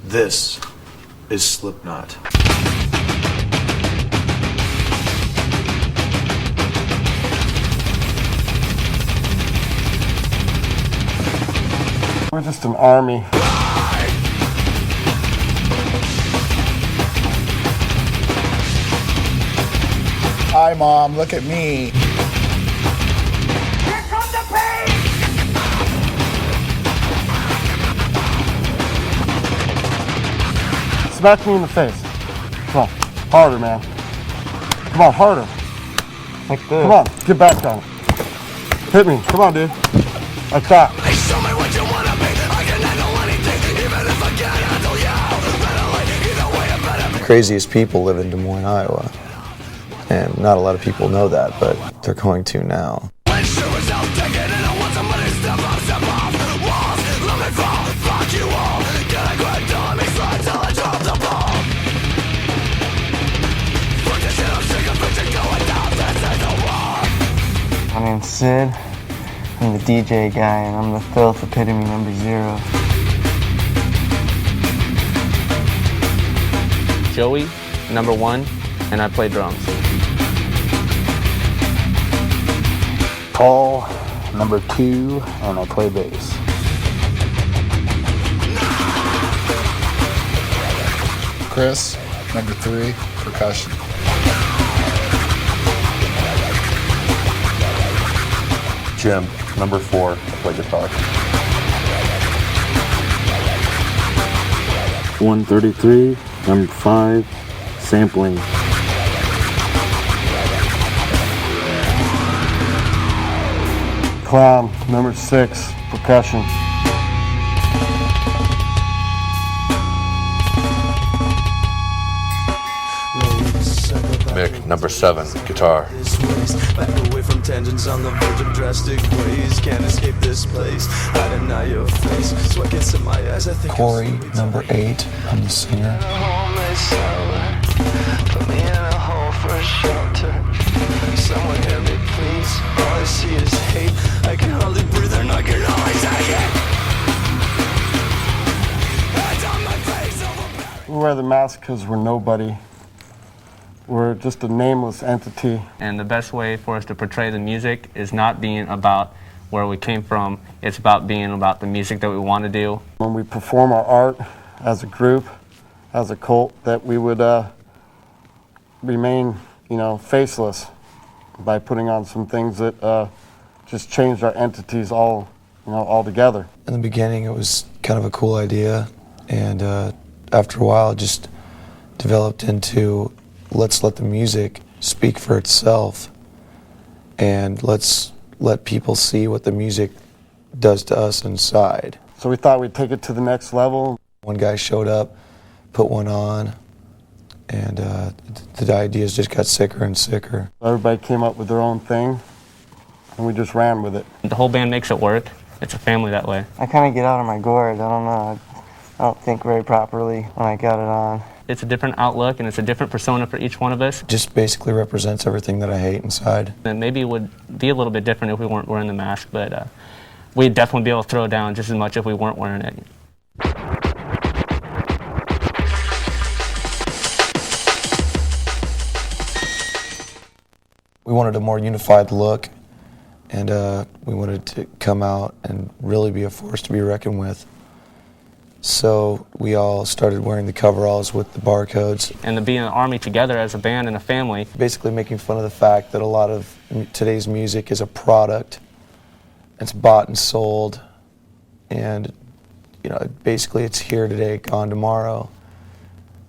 This is Slipknot. We're just an army. Hi, Mom, look at me. Here comes the pain! Smack me in the face. Come on, harder, man. Come on, harder. Like this. Come on, get back on it. Hit me, come on, dude. Like that. Hey, show me what you wanna be. I can handle anything, even if I can't handle you. Either way, I better be. Craziest people live in Des Moines, Iowa. And not a lot of people know that, but they're going to now. When shit was out, take it, and I want somebody to step off walls. Let me fall, fuck you all. Get a grip, don't let me slide till I drop the ball. Fuck this shit, I'm sick of bitching, going down, this is the war. My name's Sid. I'm the DJ guy, and I'm the filth epitome number 0. Joey, number 1, and I play drums. Paul, number 2, and I play bass. Chris, number 3, percussion. Jim, number 4, I play guitar. 133, number 5, sampling. Clown, number 6, percussion. Mick, number 7, guitar. Back away from tangents on the verge of drastic ways. Can't escape this place. I deny your face. Sweat gets in my eyes. I think Corey, number 8, I'm the singer. Put me in a hole for a shelter. Someone hear me, please. All I see is hate. I can hardly breathe and I can always take it. Hands on my face over. We wear the mask because we're nobody. We're just a nameless entity. And the best way for us to portray the music is not being about where we came from. It's about being about the music that we want to do. When we perform our art as a group, as a cult, that we would remain, faceless by putting on some things that just changed our entities all together. In the beginning, it was kind of a cool idea, and after a while, it just developed into let's let the music speak for itself, and let's let people see what the music does to us inside. So we thought we'd take it to the next level. One guy showed up, put one on, and the ideas just got sicker and sicker. Everybody came up with their own thing, and we just ran with it. The whole band makes it work. It's a family that way. I kind of get out of my gourd. I don't know. I don't think very properly when I got it on. It's a different outlook, and it's a different persona for each one of us. Just basically represents everything that I hate inside. And maybe it would be a little bit different if we weren't wearing the mask, but we'd definitely be able to throw it down just as much if we weren't wearing it. We wanted a more unified look, and we wanted to come out and really be a force to be reckoned with. So we all started wearing the coveralls with the barcodes. And to be in an army together as a band and a family. Basically making fun of the fact that a lot of today's music is a product. It's bought and sold, and basically it's here today, gone tomorrow.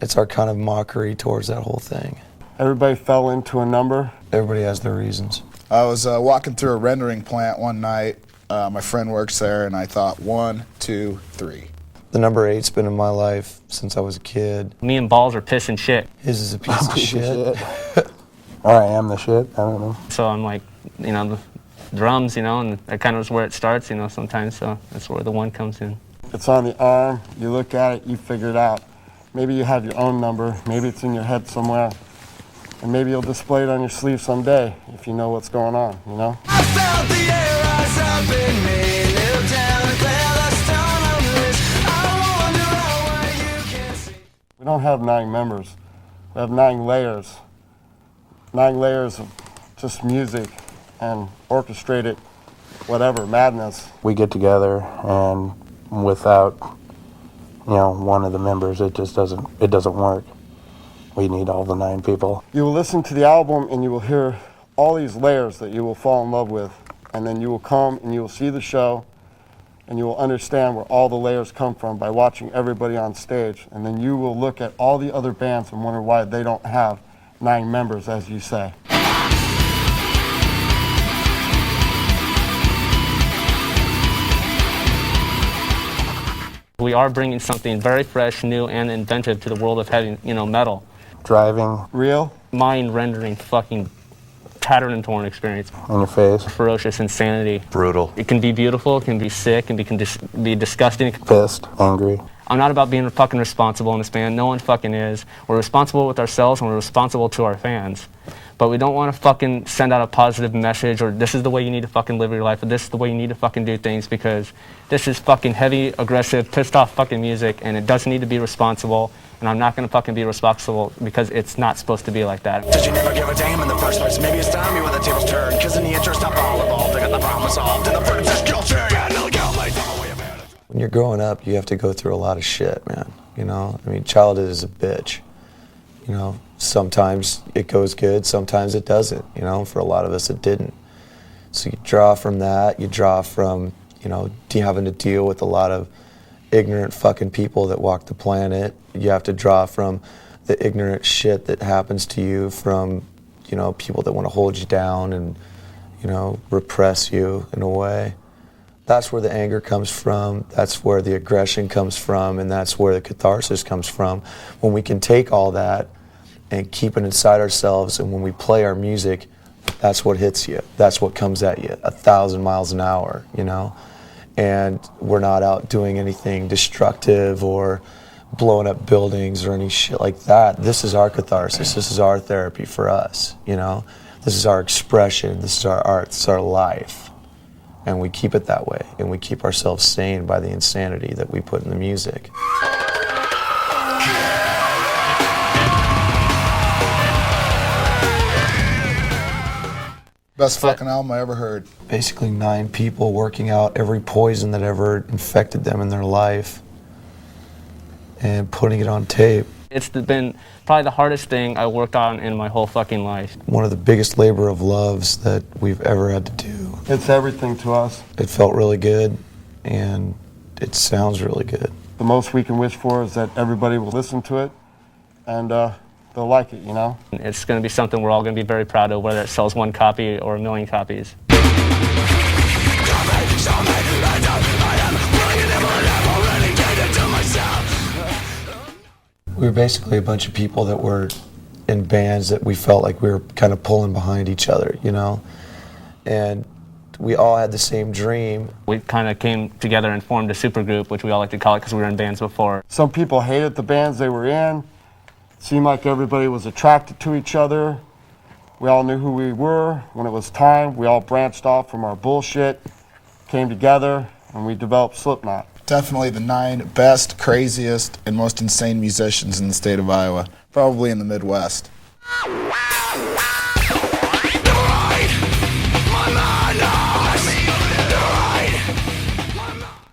It's our kind of mockery towards that whole thing. Everybody fell into a number. Everybody has their reasons. I was walking through a rendering plant one night. My friend works there, and I thought 1, 2, 3. The number 8's been in my life since I was a kid. Me and Balls are pissing shit. His is a piece of shit. Or I am the shit, I don't know. So I'm like, the drums, and that kind of is where it starts, sometimes, so that's where the 1 comes in. It's on the arm, you look at it, you figure it out. Maybe you have your own number, maybe it's in your head somewhere, and maybe you'll display it on your sleeve someday if you know what's going on, I felt the air rise up in me, little down and clear the stone on this. I wonder how you don't have 9 members. We have 9 layers. 9 layers of just music and orchestrated whatever, madness. We get together, and without, one of the members, it doesn't work. We need all the 9 people. You will listen to the album and you will hear all these layers that you will fall in love with. And then you will come and you will see the show and you will understand where all the layers come from by watching everybody on stage. And then you will look at all the other bands and wonder why they don't have 9 members, as you say. We are bringing something very fresh, new, and inventive to the world of heavy, metal. Driving Real? Mind-rendering, fucking tattered and torn experience. in your face, Ferocious insanity. Brutal. It can be beautiful, it can be sick, it can be disgusting. pissed, angry. I'm not about being fucking responsible in this band. No one fucking is. We're responsible with ourselves and we're responsible to our fans. But we don't want to fucking send out a positive message or this is the way you need to fucking live your life or this is the way you need to fucking do things because this is fucking heavy, aggressive, pissed off fucking music and it doesn't need to be responsible. And I'm not going to fucking be responsible because it's not supposed to be like that. Did you never give a damn in the first place? Maybe it's time you when the tables turn. Cause in the interest of all involved, I got the problem solved. And the British culture, yeah, no go, mate. When you're growing up, you have to go through a lot of shit, man. Childhood is a bitch. Sometimes it goes good, sometimes it doesn't. For a lot of us, it didn't. So you draw from that. You draw from, having to deal with a lot of ignorant fucking people that walk the planet. You have to draw from the ignorant shit that happens to you from, people that want to hold you down and, repress you in a way. That's where the anger comes from, that's where the aggression comes from, and that's where the catharsis comes from. When we can take all that and keep it inside ourselves, and when we play our music, that's what hits you. That's what comes at you, 1,000 miles an hour, And we're not out doing anything destructive or blowing up buildings or any shit like that. This is our catharsis. This is our therapy for us, This is our expression. This is our art. This is our life. And we keep it that way, and we keep ourselves sane by the insanity that we put in the music. Best fucking album I ever heard. Basically 9 people working out every poison that ever infected them in their life and putting it on tape. It's been probably the hardest thing I worked on in my whole fucking life. One of the biggest labor of loves that we've ever had to do. It's everything to us. It felt really good, and it sounds really good. The most we can wish for is that everybody will listen to it and they'll like it, It's going to be something we're all going to be very proud of, whether it sells 1 copy or 1,000,000 copies. We were basically a bunch of people that were in bands that we felt like we were kind of pulling behind each other, And we all had the same dream. We kind of came together and formed a supergroup, which we all like to call it because we were in bands before. Some people hated the bands they were in. It seemed like everybody was attracted to each other. We all knew who we were. When it was time, we all branched off from our bullshit, came together, and we developed Slipknot. Definitely the 9 best, craziest, and most insane musicians in the state of Iowa. Probably in the Midwest.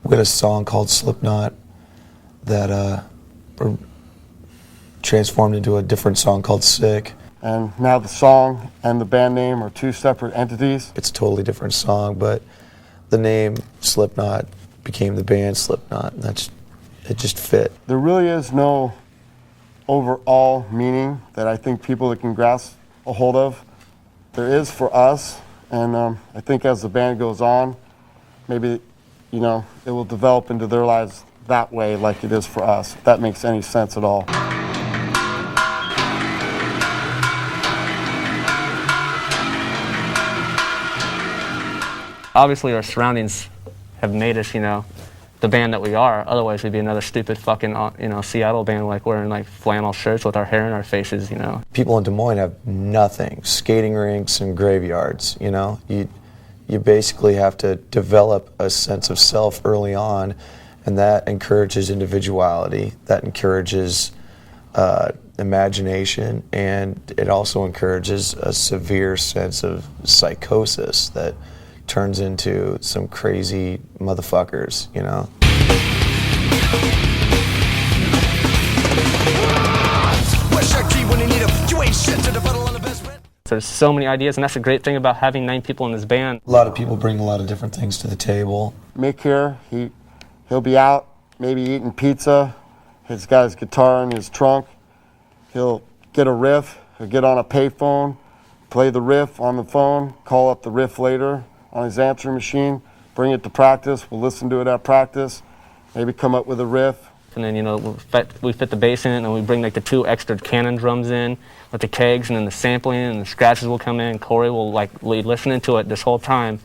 We had a song called Slipknot that transformed into a different song called Sick. And now the song and the band name are 2 separate entities. It's a totally different song, but the name Slipknot became the band Slipknot, and it just fit. There really is no overall meaning that I think people that can grasp a hold of. There is for us, and I think as the band goes on, maybe, it will develop into their lives that way like it is for us, if that makes any sense at all. Obviously, our surroundings have made us, the band that we are. Otherwise, we'd be another stupid fucking, Seattle band, like wearing flannel shirts with our hair in our faces, People in Des Moines have nothing, skating rinks and graveyards, You basically have to develop a sense of self early on, and that encourages individuality. That encourages imagination, and it also encourages a severe sense of psychosis that turns into some crazy motherfuckers, you know? There's so many ideas, and that's the great thing about having 9 people in this band. A lot of people bring a lot of different things to the table. Mick here, he'll be out, maybe eating pizza. He's got his guitar in his trunk. He'll get a riff, he'll get on a payphone, play the riff on the phone, call up the riff later on his answering machine, bring it to practice, we'll listen to it at practice, maybe come up with a riff. And then, you know, we fit the bass in, and we bring like the 2 extra cannon drums in with the kegs, and then the sampling and the scratches will come in. Corey will like be listening to it this whole time,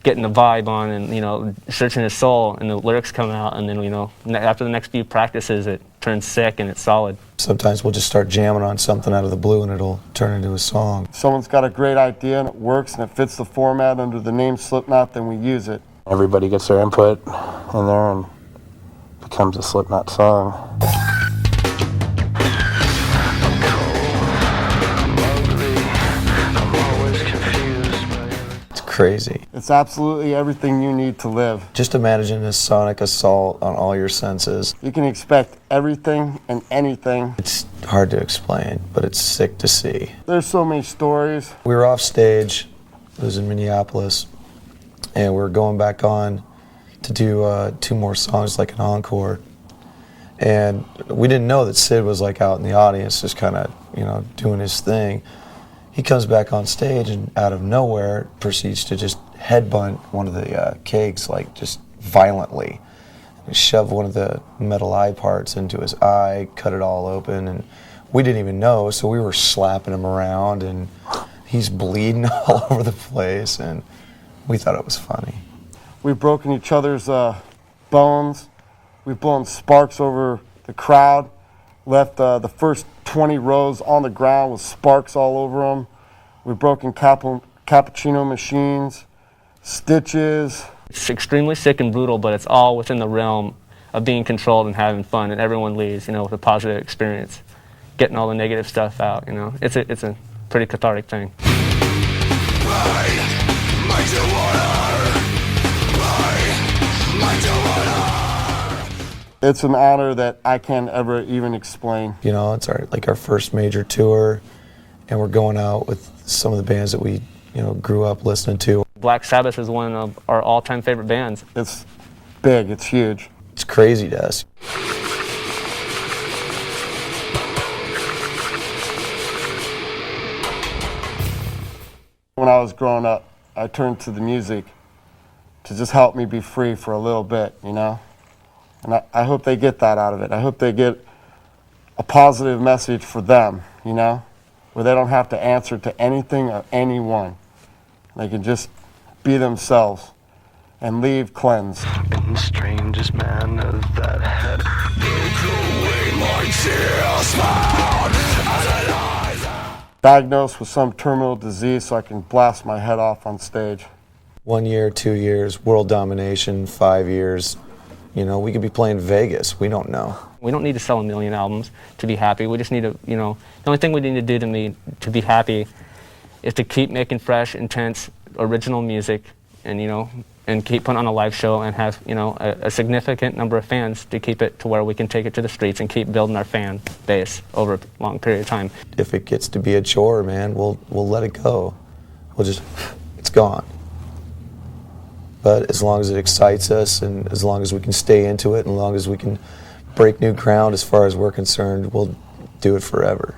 getting the vibe on, and, you know, searching his soul, and the lyrics come out, and then, you know, after the next few practices, it turns sick and it's solid. Sometimes we'll just start jamming on something out of the blue, and it'll turn into a song. If someone's got a great idea and it works and it fits the format under the name Slipknot, then we use it. Everybody gets their input in there and becomes a Slipknot song. It's crazy. It's absolutely everything you need to live. Just imagine a sonic assault on all your senses. You can expect everything and anything. It's hard to explain, but it's sick to see. There's so many stories. We were off stage, it was in Minneapolis, and we were going back on to do 2 more songs, like an encore. And we didn't know that Sid was like out in the audience, just kind of, you know, doing his thing. He comes back on stage and out of nowhere proceeds to just headbutt one of the kegs, like just violently. He shoved one of the metal eye parts into his eye, cut it all open, and we didn't even know, so we were slapping him around, and he's bleeding all over the place, and we thought it was funny. We've broken each other's bones. We've blown sparks over the crowd, left the first 20 rows on the ground with sparks all over them. We've broken cappuccino machines, stitches. It's extremely sick and brutal, but it's all within the realm of being controlled and having fun, and everyone leaves, you know, with a positive experience, getting all the negative stuff out, you know. It's a pretty cathartic thing. It's an honor that I can't ever even explain. You know, it's our first major tour, and we're going out with some of the bands that we, you know, grew up listening to. Black Sabbath is one of our all-time favorite bands. It's big, it's huge. It's crazy to us. When I was growing up, I turned to the music to just help me be free for a little bit, you know? And I hope they get that out of it. I hope they get a positive message for them, you know? Where they don't have to answer to anything or anyone. They can just be themselves and leave cleansed. In the strangest man of that head broke away my tears found as it lies. Diagnosed with some terminal disease so I can blast my head off on stage. 1 year, 2 years, world domination, 5 years. You know, we could be playing Vegas. We don't know. We don't need to sell 1 million albums to be happy. We just need to, you know, the only thing we need to do to be happy is to keep making fresh, intense, original music, and, you know, and keep putting on a live show and have, you know, a significant number of fans to keep it to where we can take it to the streets and keep building our fan base over a long period of time. If it gets to be a chore, man, we'll let it go. It's gone. But as long as it excites us, and as long as we can stay into it, and as long as we can break new ground as far as we're concerned, we'll do it forever.